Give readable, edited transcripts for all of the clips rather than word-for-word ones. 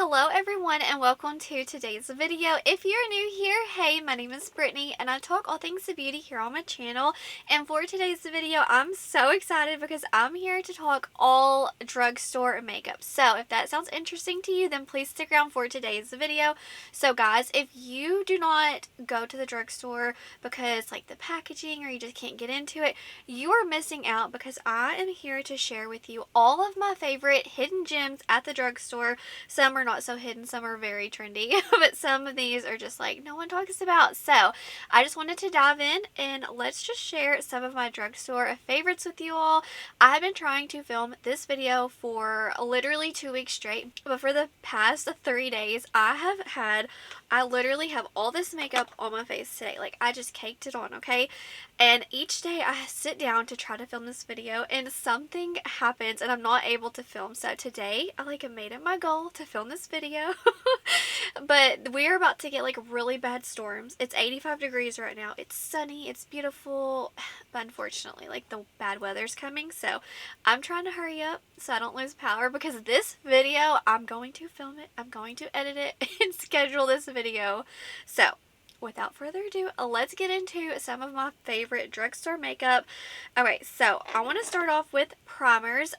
Hello everyone and welcome to today's video. If you're new here, hey, my name is Brittany and I talk all things to beauty here on my channel. And for today's video, I'm so excited because I'm here to talk all drugstore makeup. So if that sounds interesting to you, then please stick around for today's video. So guys, if you do not go to the drugstore because like the packaging or you just can't get into it, you are missing out because I am here to share with you all of my favorite hidden gems at the drugstore. Some are not so hidden, some are very trendy, but some of these are just like no one talks about. So I just wanted to dive in and let's just share some of my drugstore favorites with you all. I have been trying to film this video for literally 2 weeks straight, but for the past 3 days I literally have all this makeup on my face today. Like I just caked it on, okay? And each day I sit down to try to film this video and something happens and I'm not able to film. So today I made it my goal to film this video. But we are about to get like really bad storms. It's 85 degrees right now. It's sunny, it's beautiful, but unfortunately like the bad weather's coming. So I'm trying to hurry up so I don't lose power because this video, I'm going to film it, I'm going to edit it and schedule this video. So without further ado, let's get into some of my favorite drugstore makeup. Alright, so I want to start off with primers.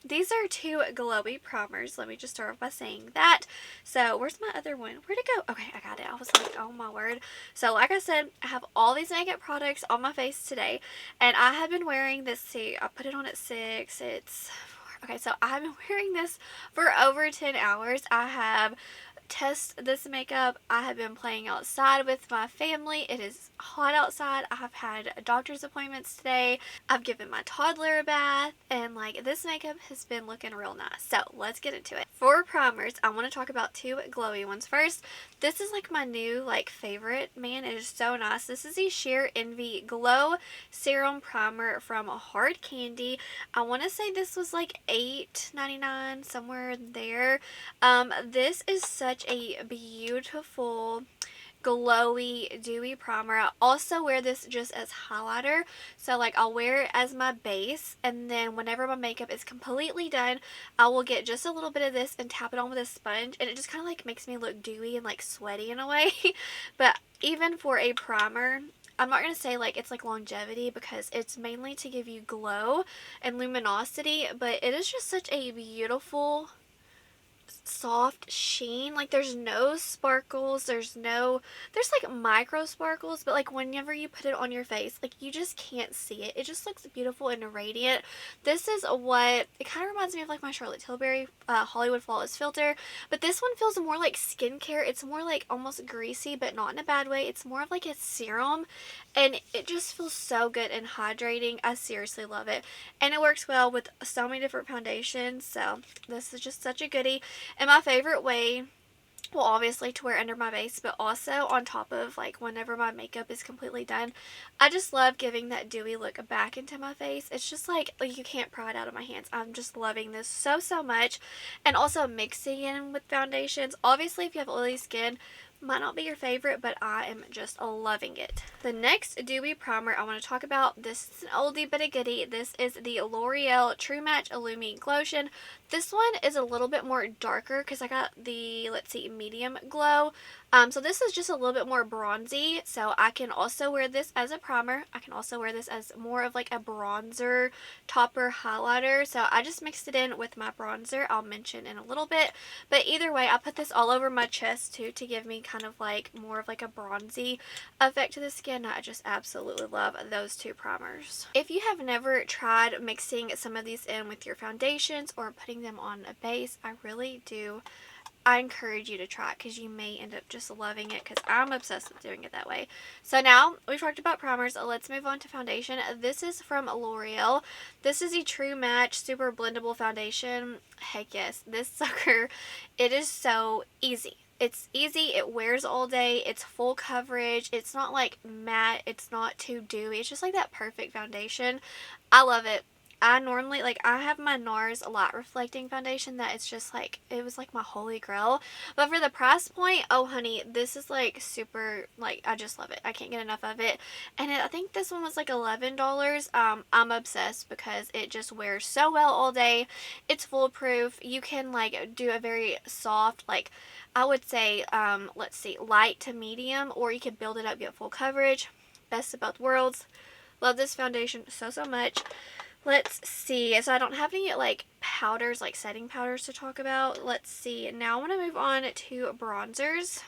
These are 2 glowy primers. Let me just start off by saying that. So where's my other one? Where'd it go? Okay, I got it. I was like, oh my word. So like I said, I have all these makeup products on my face today, and I have been wearing this. See, I put it on at 6. Okay, so I've been wearing this for over 10 hours. I have test this makeup. I have been playing outside with my family. It is hot outside. I have had doctor's appointments today. I've given my toddler a bath, and like this makeup has been looking real nice. So let's get into it. For primers, I want to talk about 2 glowy ones first. This is like my new like favorite. Man, it is so nice. This is the Sheer Envy Glow Serum Primer from Hard Candy. I want to say this was like $8.99, somewhere there. This is such a beautiful glowy dewy primer. I also wear this just as highlighter, so like I'll wear it as my base, and then whenever my makeup is completely done, I will get just a little bit of this and tap it on with a sponge, and it just kind of like makes me look dewy and like sweaty in a way. But even for a primer, I'm not going to say like it's like longevity because it's mainly to give you glow and luminosity, but it is just such a beautiful soft sheen. Like there's no sparkles, there's like micro sparkles, but like whenever you put it on your face, like you just can't see it. It just looks beautiful and radiant. This is what it kind of reminds me of, like my Charlotte Tilbury Hollywood Flawless filter, but this one feels more like skincare. It's more like almost greasy, but not in a bad way. It's more of like a serum, and it just feels so good and hydrating. I seriously love it, and it works well with so many different foundations. So this is just such a goodie. And my favorite way, well, obviously to wear under my base, but also on top of like whenever my makeup is completely done, I just love giving that dewy look back into my face. It's just like you can't pry it out of my hands. I'm just loving this so much. And also mixing in with foundations. Obviously if you have oily skin, might not be your favorite, but I am just loving it. The next dewy primer I want to talk about, this is an oldie but a goodie. This is the L'Oreal True Match Illumi Glotion. This one is a little bit more darker because I got the, let's see, medium glow. So this is just a little bit more bronzy. So I can also wear this as a primer. I can also wear this as more of like a bronzer topper highlighter. So I just mixed it in with my bronzer. I'll mention in a little bit. But either way, I put this all over my chest too to give me kind of like more of like a bronzy effect to the skin. I just absolutely love those 2 primers. If you have never tried mixing some of these in with your foundations or putting them on a base, I encourage you to try it because you may end up just loving it, because I'm obsessed with doing it that way. So now we've talked about primers, let's move on to foundation. This is from L'Oreal. This is a True Match Super Blendable Foundation. Heck yes, this sucker, it is so easy. It's easy, it wears all day, it's full coverage, it's not like matte, it's not too dewy, it's just like that perfect foundation. I love it. I normally, like, I have my NARS Light Reflecting Foundation that it's just like, it was like my holy grail. But for the price point, oh honey, this is like super, like, I just love it. I can't get enough of it. And I think this one was like $11. I'm obsessed because it just wears so well all day. It's foolproof. You can like do a very soft, like, I would say, let's see, light to medium, or you could build it up, get full coverage. Best of both worlds. Love this foundation so, so much. Let's see. So I don't have any like powders, like setting powders to talk about. Let's see. Now I want to move on to bronzers.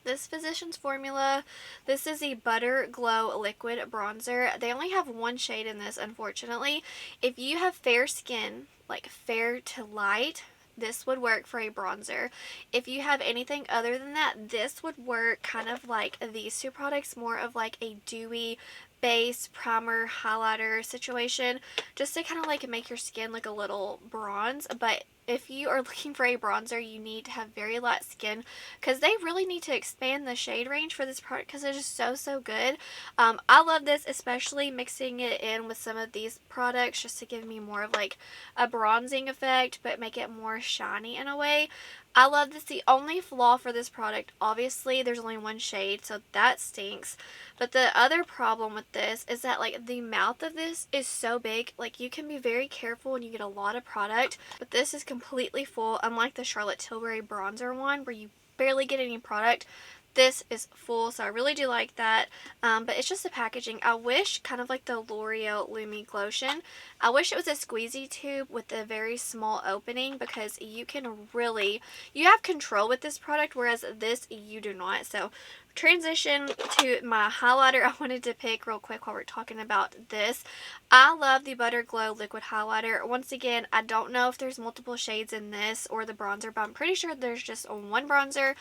This Physicians Formula, this is the Butter Glow Liquid Bronzer. They only have one shade in this, unfortunately. If you have fair skin, like fair to light, this would work for a bronzer. If you have anything other than that, this would work kind of like these two products, more of like a dewy base, primer, highlighter situation, just to kind of like make your skin look a little bronze. But if you are looking for a bronzer, you need to have very light skin, because they really need to expand the shade range for this product because it's just so, so good. I love this, especially mixing it in with some of these products just to give me more of like a bronzing effect, but make it more shiny in a way. I love this. The only flaw for this product, obviously, there's only one shade, so that stinks. But the other problem with this is that like the mouth of this is so big. Like you can be very careful when you get a lot of product, but this is completely full, unlike the Charlotte Tilbury bronzer one where you barely get any product. This is full, so I really do like that. But it's just the packaging. I wish, kind of like the L'Oreal Lumi Glotion, I wish it was a squeezy tube with a very small opening, because you can really, you have control with this product, whereas this you do not. So transition to my highlighter I wanted to pick real quick while we're talking about this. I love the Butter Glow Liquid Highlighter. Once again, I don't know if there's multiple shades in this or the bronzer, but I'm pretty sure there's just one bronzer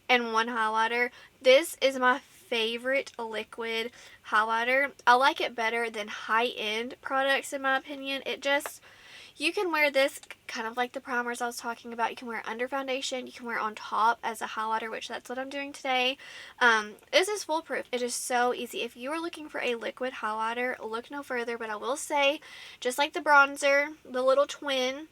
and one highlighter. This is my favorite liquid highlighter. I like it better than high-end products in my opinion. It just, you can wear this kind of like the primers I was talking about. You can wear it under foundation. You can wear it on top as a highlighter, which that's what I'm doing today. This is foolproof. It is so easy. If you are looking for a liquid highlighter, look no further. But I will say, just like the bronzer, the little twin,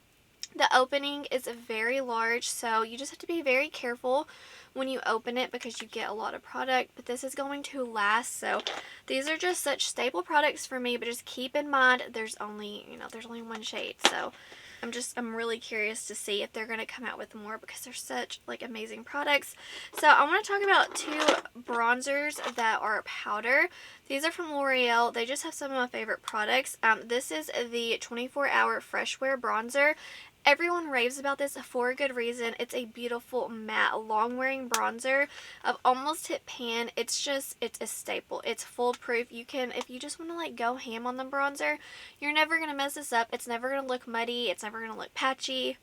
the opening is very large, so you just have to be very careful when you open it because you get a lot of product, but this is going to last. So these are just such staple products for me, but just keep in mind there's only, there's only one shade. So I'm really curious to see if they're going to come out with more because they're such like amazing products. So I want to talk about two bronzers that are powder. These are from L'Oreal. They just have some of my favorite products. This is the 24-Hour Fresh Wear Bronzer. Everyone raves about this for a good reason. It's a beautiful matte long wearing bronzer of almost hit pan. It's a staple. It's foolproof. You can, if you just want to like go ham on the bronzer, you're never going to mess this up. It's never going to look muddy. It's never going to look patchy.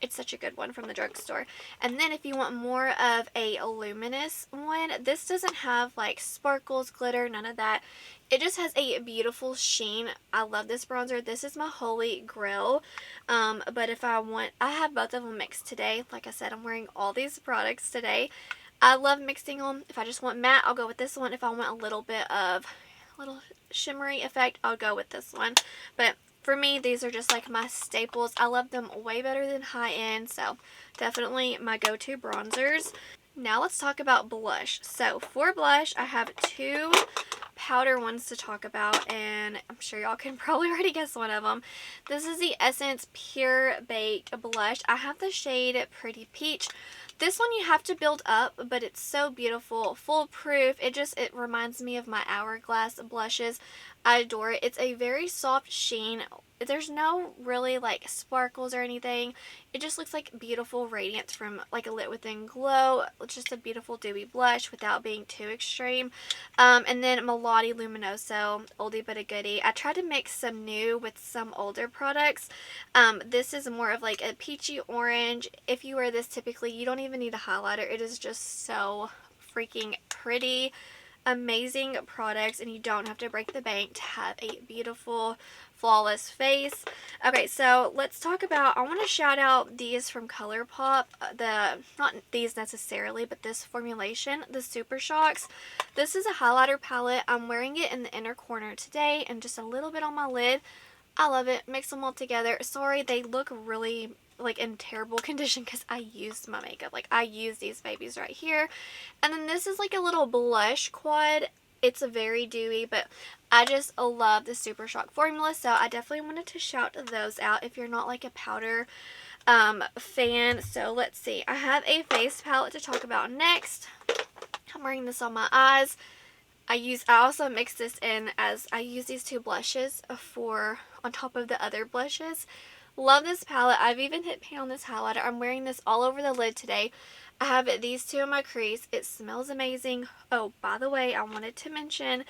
It's such a good one from the drugstore. And then if you want more of a luminous one, this doesn't have like sparkles, glitter, none of that. It just has a beautiful sheen. I love this bronzer. This is my holy grail. But if I have both of them mixed today. Like I said, I'm wearing all these products today. I love mixing them. If I just want matte, I'll go with this one. If I want a little bit of shimmery effect, I'll go with this one. But for me, these are just like my staples. I love them way better than high-end, so definitely my go-to bronzers. Now let's talk about blush. So for blush, I have two powder ones to talk about, and I'm sure y'all can probably already guess one of them. This is the Essence Pure Baked Blush. I have the shade Pretty Peach. This one you have to build up, but it's so beautiful, foolproof. It reminds me of my Hourglass blushes. I adore it. It's a very soft sheen. There's no really like sparkles or anything. It just looks like beautiful radiance from like a Lit Within glow. It's just a beautiful dewy blush without being too extreme. And then Melody Luminoso, oldie but a goodie. I tried to mix some new with some older products. This is more of like a peachy orange. If you wear this typically, you don't even need a highlighter. It is just so freaking pretty. Amazing products, and you don't have to break the bank to have a beautiful, flawless face. Okay, so let's talk about, I want to shout out these from ColourPop, not these necessarily, but this formulation, the Super Shocks. This is a highlighter palette. I'm wearing it in the inner corner today and just a little bit on my lid. I love it. Mix them all together. Sorry, they look really like in terrible condition because I used my makeup. Like I use these babies right here. And then this is like a little blush quad. It's a very dewy, but I just love the Super Shock formula, so I definitely wanted to shout those out if you're not like a powder fan. So let's see. I have a face palette to talk about next. I'm wearing this on my eyes. I also mix this in as I use these two blushes for on top of the other blushes. Love this palette. I've even hit pan on this highlighter. I'm wearing this all over the lid today. I have these two in my crease. It smells amazing. Oh, by the way, I wanted to mention,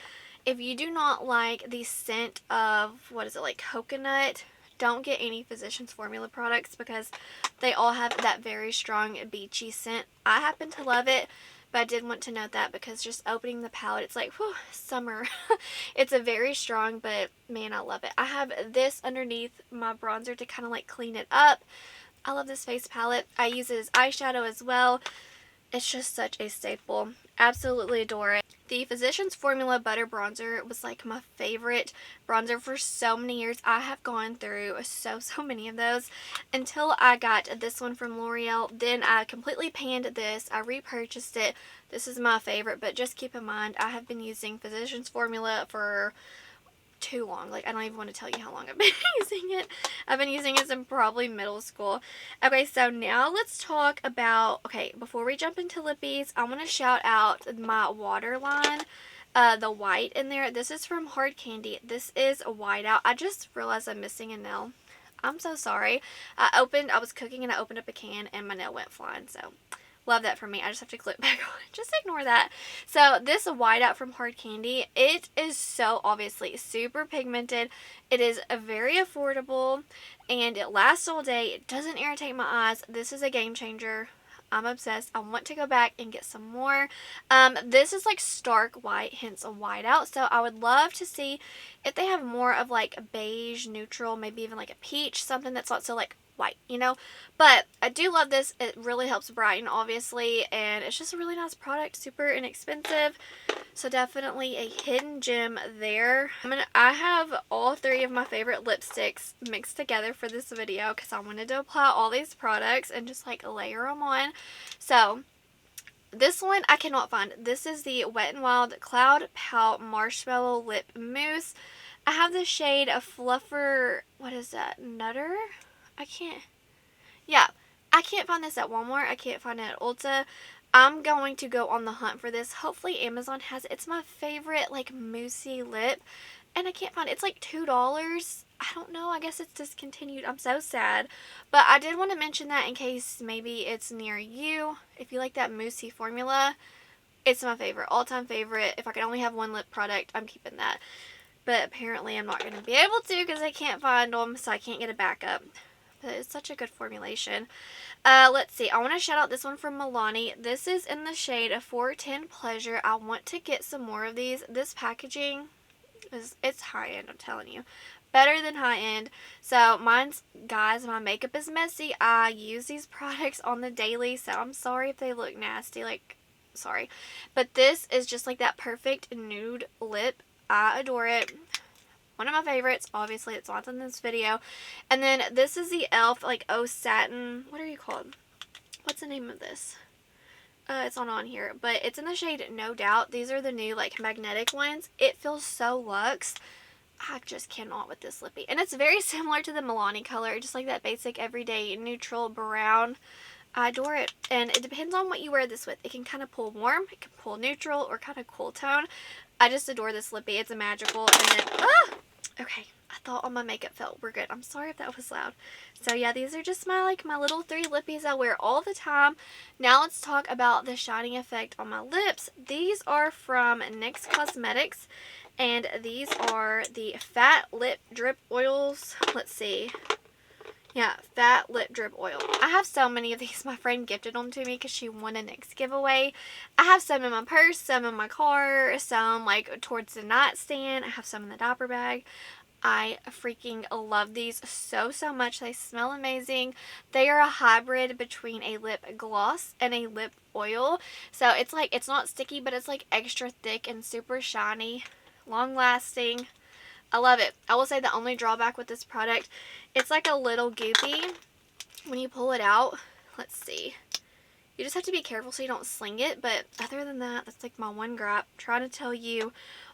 if you do not like the scent of, what is it, like coconut, don't get any Physicians Formula products because they all have that very strong beachy scent. I happen to love it, but I did want to note that because just opening the palette, it's like, whew, summer. It's a very strong, but man, I love it. I have this underneath my bronzer to kind of like clean it up. I love this face palette. I use it as eyeshadow as well. It's just such a staple. Absolutely adore it. The Physicians Formula Butter Bronzer was like my favorite bronzer for so many years. I have gone through so many of those until I got this one from L'Oreal. Then I completely panned this. I repurchased it. This is my favorite, but just keep in mind I have been using Physicians Formula for too long. Like, I don't even want to tell you how long I've been using it. I've been using it since probably middle school. Okay, so now let's talk about, okay, before we jump into lippies, I want to shout out my waterline, the white in there. This is from Hard Candy. This is a whiteout. I just realized I'm missing a nail. I'm so sorry. I was cooking and I opened up a can and my nail went flying, so love that for me. I just have to clip back on. Just ignore that. So this whiteout from Hard Candy, it is so obviously super pigmented. It is very affordable and it lasts all day. It doesn't irritate my eyes. This is a game changer. I'm obsessed. I want to go back and get some more. This is like stark white, hence a whiteout. So I would love to see if they have more of like a beige, neutral, maybe even like a peach, something that's not so like white, you know. But I do love this. It really helps brighten, obviously, and it's just a really nice product, super inexpensive. So definitely a hidden gem there. I have all three of my favorite lipsticks mixed together for this video because I wanted to apply all these products and just like layer them on. So this one I cannot find. This is the Wet n Wild Cloud Pout Marshmallow Lip Mousse. I have the shade of Fluffer, what is that, Nutter? I can't find this at Walmart. I can't find it at Ulta. I'm going to go on the hunt for this. Hopefully Amazon has it. It's my favorite like moussey lip and I can't find it. It's like $2. I don't know. I guess it's discontinued. I'm so sad. But I did want to mention that in case maybe it's near you. If you like that moussey formula, it's my favorite. All-time favorite. If I could only have one lip product, I'm keeping that. But apparently I'm not going to be able to because I can't find them, so I can't get a backup. But it's such a good formulation. Let's see. I want to shout out this one from Milani. This is in the shade of 410 Pleasure. I want to get some more of these. This packaging it's high end, I'm telling you. Better than high end. So mine's, guys, my makeup is messy. I use these products on the daily, so I'm sorry if they look nasty. Like, sorry. But this is just like that perfect nude lip. I adore it. One of my favorites. Obviously, it's not in this video. And then this is the e.l.f. like Oh Satin. What are you called? What's the name of this? It's not on here. But it's in the shade No Doubt. These are the new like magnetic ones. It feels so luxe. I just cannot with this lippy. And it's very similar to the Milani color. Just like that basic everyday neutral brown. I adore it. And it depends on what you wear this with. It can kind of pull warm. It can pull neutral or kind of cool tone. I just adore this lippy. It's a magical. And then, okay. I thought all my makeup felt. We're good. I'm sorry if that was loud. So yeah, these are just my little 3 lippies I wear all the time. Now let's talk about the shining effect on my lips. These are from NYX Cosmetics. And these are the Fat Lip Drip Oils. Let's see. Yeah, Fat Lip Drip Oil. I have so many of these. My friend gifted them to me because she won a NYX giveaway. I have some in my purse, some in my car, some like towards the nightstand. I have some in the diaper bag. I freaking love these so much. They smell amazing. They are a hybrid between a lip gloss and a lip oil. So it's like, it's not sticky, but it's like extra thick and super shiny, long lasting. I love it. I will say the only drawback with this product, it's like a little goopy when you pull it out. Let's see. You just have to be careful so you don't sling it, but other than that, that's like my one gripe. I'm trying to tell you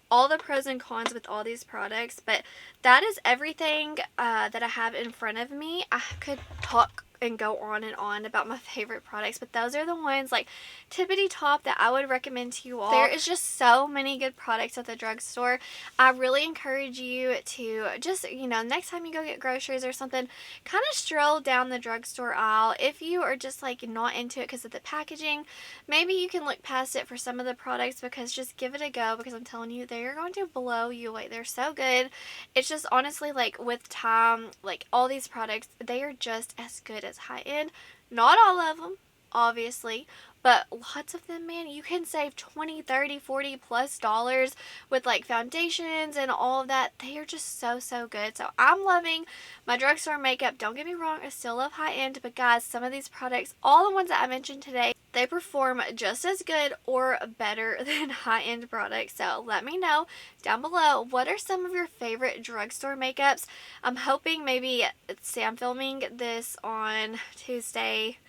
all the pros and cons with all these products, but that is everything that I have in front of me. I could talk and go on and on about my favorite products, but those are the ones like tippity top that I would recommend to you all. There is just so many good products at the drugstore. I really encourage you to just, you know, next time you go get groceries or something, kind of stroll down the drugstore aisle. If you are just like not into it because of the packaging, maybe you can look past it for some of the products, because just give it a go, because I'm telling you, they're going to blow you away. They're so good. It's just honestly, like, with time, like all these products, they are just as good as high end. Not all of them, obviously, but lots of them, man, you can save 20, 30, 40 plus dollars with like foundations and all of that. They are just so good. So I'm loving my drugstore makeup. Don't get me wrong, I still love high end, but guys, some of these products, all the ones that I mentioned today, they perform just as good or better than high-end products. So let me know down below, what are some of your favorite drugstore makeups? I'm hoping maybe, let's see, I'm filming this on Tuesday.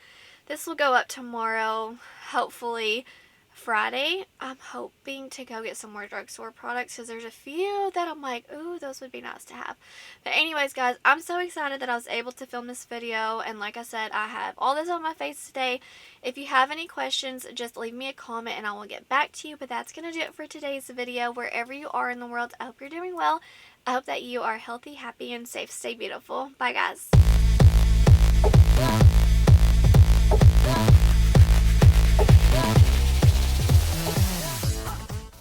This will go up tomorrow, hopefully Friday. I'm hoping to go get some more drugstore products, because there's a few that I'm like, ooh, those would be nice to have. But anyways, guys, I'm so excited that I was able to film this video, and like I said, I have all this on my face today. If you have any questions, just leave me a comment and I will get back to you. But that's going to do it for today's video. Wherever you are in the world, I hope you're doing well. I hope that you are healthy, happy, and safe. Stay beautiful. Bye, guys.